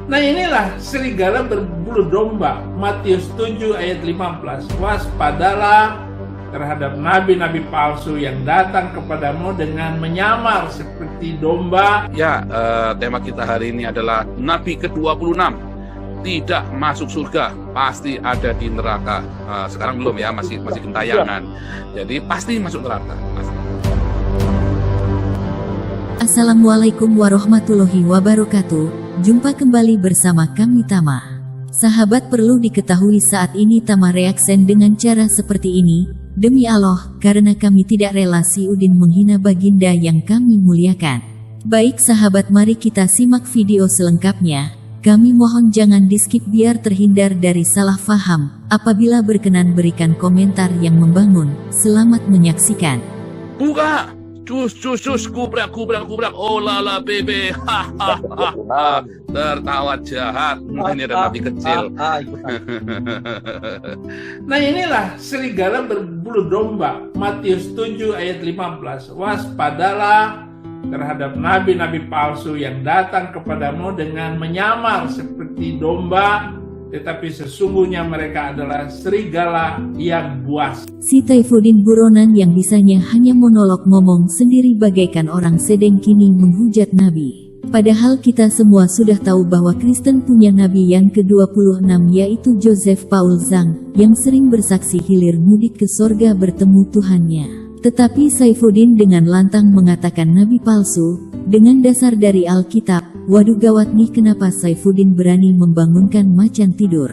Nah inilah serigala berbulu domba. Matius 7 ayat 15. Waspadalah terhadap nabi-nabi palsu yang datang kepadamu dengan menyamar seperti domba. Ya, tema kita hari ini adalah Nabi ke-26 tidak masuk surga, pasti ada di neraka. Sekarang belum ya, masih gentayangan. Jadi pasti masuk neraka. Assalamualaikum warahmatullahi wabarakatuh. Jumpa kembali bersama kami Tama. Sahabat, perlu diketahui saat ini Tama reaction dengan cara seperti ini. Demi Allah, karena kami tidak rela si Udin menghina baginda yang kami muliakan. Baik sahabat, mari kita simak video selengkapnya. Kami mohon jangan di-skip biar terhindar dari salah faham. Apabila berkenan berikan komentar yang membangun. Selamat menyaksikan. Buka! Cus, kubrak, oh lala bebe, hahaha, tertawa jahat, ini ada nabi kecil. Nah inilah serigala berbulu domba. Matius 7 ayat 15. Waspadalah terhadap nabi-nabi palsu yang datang kepadamu dengan menyamar seperti domba, tetapi sesungguhnya mereka adalah serigala yang buas. Si Saifuddin buronan yang bisanya hanya monolog ngomong sendiri bagaikan orang sedeng kini menghujat Nabi. Padahal kita semua sudah tahu bahwa Kristen punya Nabi yang ke-26 yaitu Joseph Paul Zhang, yang sering bersaksi hilir mudik ke sorga bertemu Tuhannya. Tetapi Saifuddin dengan lantang mengatakan Nabi palsu, dengan dasar dari Alkitab. Waduh gawat nih, kenapa Saifuddin berani membangunkan macan tidur?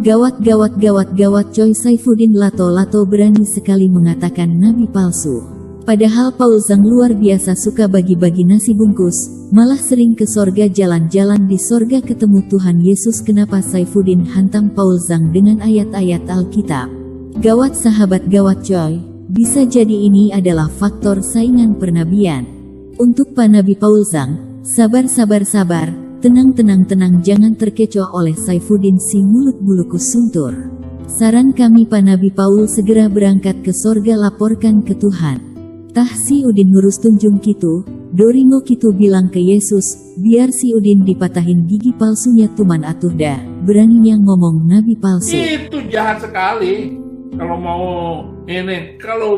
Gawat coy, Saifuddin lato berani sekali mengatakan Nabi palsu. Padahal Paul Zhang luar biasa suka bagi-bagi nasi bungkus, malah sering ke sorga, jalan-jalan di sorga ketemu Tuhan Yesus. Kenapa Saifuddin hantam Paul Zhang dengan ayat-ayat Alkitab? Gawat sahabat, gawat coy. Bisa jadi ini adalah faktor saingan pernabian. Untuk Pak Nabi Paul Zhang, sabar, tenang, jangan terkecoh oleh Saifuddin si mulut bulukus suntur. Saran kami Pak Nabi Paul segera berangkat ke sorga, laporkan ke Tuhan. Tah si Udin ngurus tunjung kitu, doringo kitu bilang ke Yesus, biar si Udin dipatahin gigi palsunya tuman atuh dah, beraninya ngomong Nabi palsu. Itu jahat sekali. Kalau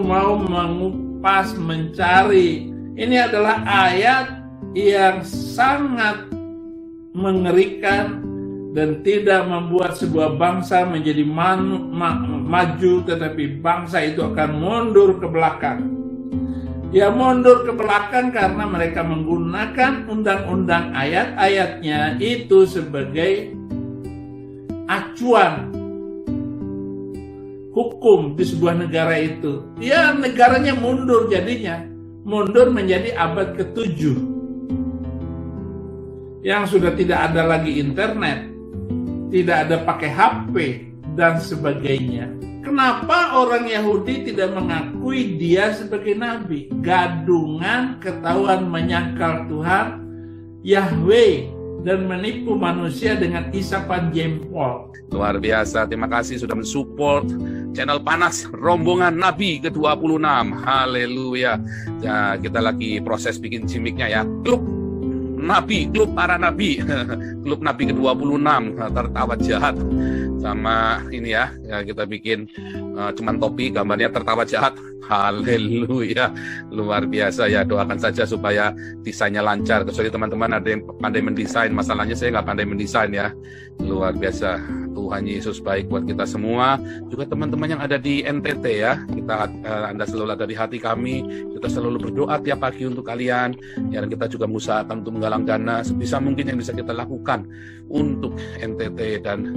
mau mengupas, mencari, ini adalah ayat yang sangat mengerikan dan tidak membuat sebuah bangsa menjadi maju, tetapi bangsa itu akan mundur ke belakang. Ya, mundur ke belakang karena mereka menggunakan undang-undang ayat-ayatnya itu sebagai acuan hukum di sebuah negara itu. Ya, negaranya mundur jadinya. Mundur menjadi abad ke-7. Yang sudah tidak ada lagi internet, tidak ada pakai HP, dan sebagainya. Kenapa orang Yahudi tidak mengakui dia sebagai nabi? Gadungan, ketahuan menyangkal Tuhan, Yahweh, dan menipu manusia dengan isapan jempol. Luar biasa, terima kasih sudah mensupport channel Panas Rombongan Nabi ke-26. Haleluya. Ya, kita lagi proses bikin cimiknya ya. Klub Nabi, klub para nabi, klub Nabi ke-26, tertawa jahat. Sama ini ya kita bikin cuman topi gambarnya tertawa jahat. Haleluya, luar biasa ya. Doakan saja supaya desainnya lancar. Kecuali teman-teman ada yang pandai mendesain, masalahnya saya nggak pandai mendesain ya. Luar biasa. Tuhan Yesus baik buat kita semua. Juga teman-teman yang ada di NTT ya, Anda selalu ada di hati kami. Kita selalu berdoa tiap pagi untuk kalian. Ya, dan kita juga mengusahakan untuk menggalang dana sebisa mungkin yang bisa kita lakukan untuk NTT dan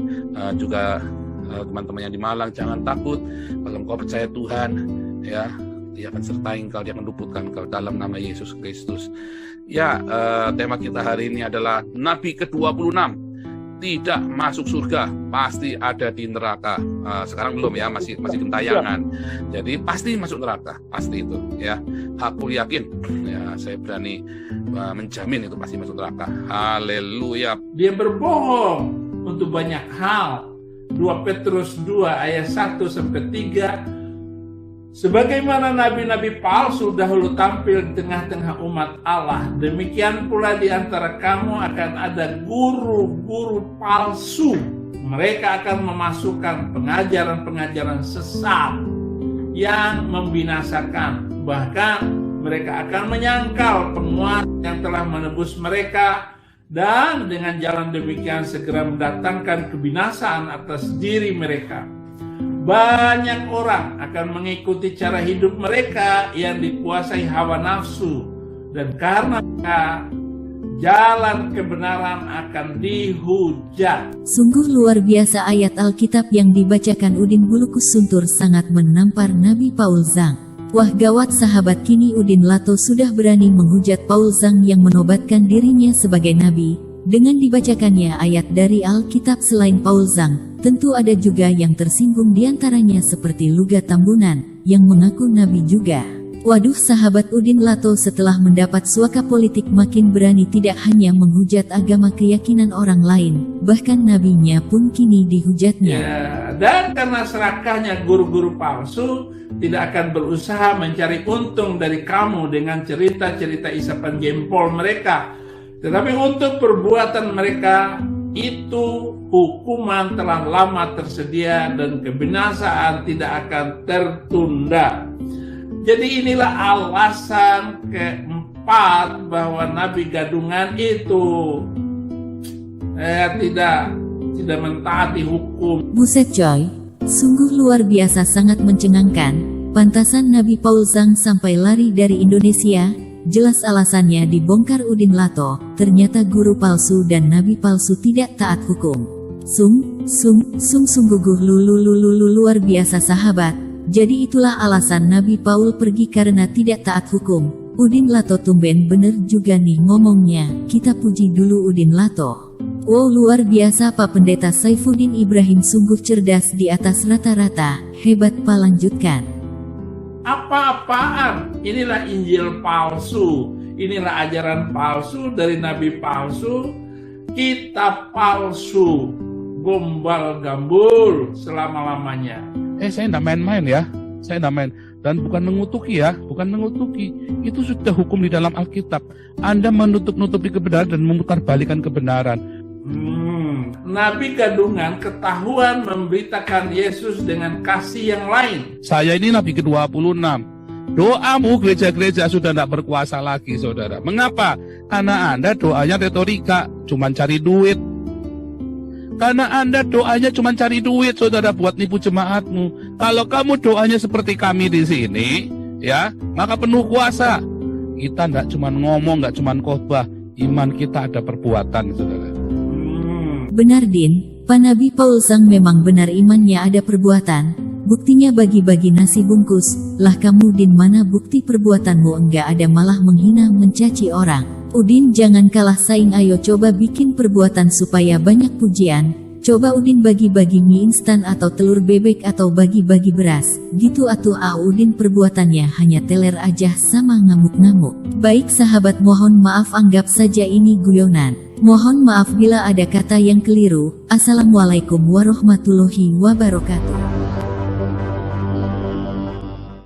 juga teman-teman yang di Malang. Jangan takut, kalau engkau percaya Tuhan, ya Dia akan sertai engkau, Dia akan luputkan engkau dalam nama Yesus Kristus. Ya, tema kita hari ini adalah Nabi ke-26 tidak masuk surga, pasti ada di neraka. Sekarang belum ya, masih gentayangan. Jadi pasti masuk neraka, pasti itu ya. Aku yakin, ya saya berani menjamin itu pasti masuk neraka. Haleluya. Dia berbohong untuk banyak hal. 2 Petrus 2 ayat 1-3. Sebagaimana nabi-nabi palsu dahulu tampil di tengah-tengah umat Allah, demikian pula di antara kamu akan ada guru-guru palsu. Mereka akan memasukkan pengajaran-pengajaran sesat yang membinasakan. Bahkan mereka akan menyangkal penguasa yang telah menebus mereka, dan dengan jalan demikian segera mendatangkan kebinasaan atas diri mereka. Banyak orang akan mengikuti cara hidup mereka yang dikuasai hawa nafsu, dan karena jalan kebenaran akan dihujat. Sungguh luar biasa ayat Alkitab yang dibacakan Udin Bulukus Suntur sangat menampar Nabi Paul Zhang. Wah gawat sahabat, kini Udin Lato sudah berani menghujat Paul Zhang yang menobatkan dirinya sebagai nabi. Dengan dibacakannya ayat dari Alkitab selain Paul Zhang, tentu ada juga yang tersinggung diantaranya seperti Luga Tambunan, yang mengaku nabi juga. Waduh sahabat, Udin Lato setelah mendapat suaka politik makin berani tidak hanya menghujat agama keyakinan orang lain, bahkan nabinya pun kini dihujatnya. Ya, dan karena serakahnya guru-guru palsu tidak akan berusaha mencari untung dari kamu dengan cerita-cerita isapan jempol mereka. Tetapi untuk perbuatan mereka itu hukuman telah lama tersedia dan kebinasaan tidak akan tertunda. Jadi inilah alasan keempat bahwa nabi gadungan itu tidak mentaati hukum. Buset coy, sungguh luar biasa, sangat mencengangkan. Pantasan Nabi Paul Zhang sampai lari dari Indonesia. Jelas alasannya dibongkar Udin Lato, ternyata guru palsu dan nabi palsu tidak taat hukum. Sungguh luar biasa sahabat. Jadi itulah alasan Nabi Paul pergi karena tidak taat hukum. Udin Lato tumben bener juga nih ngomongnya, kita puji dulu Udin Lato. Wow luar biasa Pak Pendeta Saifuddin Ibrahim, sungguh cerdas di atas rata-rata, hebat Pak, lanjutkan. Apa-apaan? Inilah Injil palsu, inilah ajaran palsu dari nabi palsu, kitab palsu, gombal gambul selama-lamanya. Saya enggak main-main ya, saya enggak main. Dan bukan mengutuki ya, bukan mengutuki. Itu sudah hukum di dalam Alkitab. Anda menutup-nutupi kebenaran dan memutarbalikkan kebenaran. Nabi gadungan ketahuan memberitakan Yesus dengan kasih yang lain. Saya ini nabi ke-26. Doamu gereja-gereja sudah tidak berkuasa lagi, saudara. Mengapa? Karena Anda doanya retorika, cuma cari duit. Karena Anda doanya cuma cari duit, saudara, buat nipu jemaatmu. Kalau kamu doanya seperti kami di sini, ya, maka penuh kuasa. Kita tidak cuma ngomong, tidak cuma khotbah. Iman kita ada perbuatan, saudara. Benar Din, Pak Nabi Paul Zhang memang benar imannya ada perbuatan. Buktinya bagi-bagi nasi bungkus. Lah kamu Din, mana bukti perbuatanmu enggak ada, malah menghina mencaci orang. Udin jangan kalah saing, ayo coba bikin perbuatan supaya banyak pujian. Coba Udin bagi-bagi mie instan atau telur bebek atau bagi-bagi beras. Gitu atuh Udin perbuatannya hanya teler aja sama ngamuk-ngamuk. Baik sahabat, mohon maaf, anggap saja ini guyonan. Mohon maaf bila ada kata yang keliru. Assalamualaikum warahmatullahi wabarakatuh.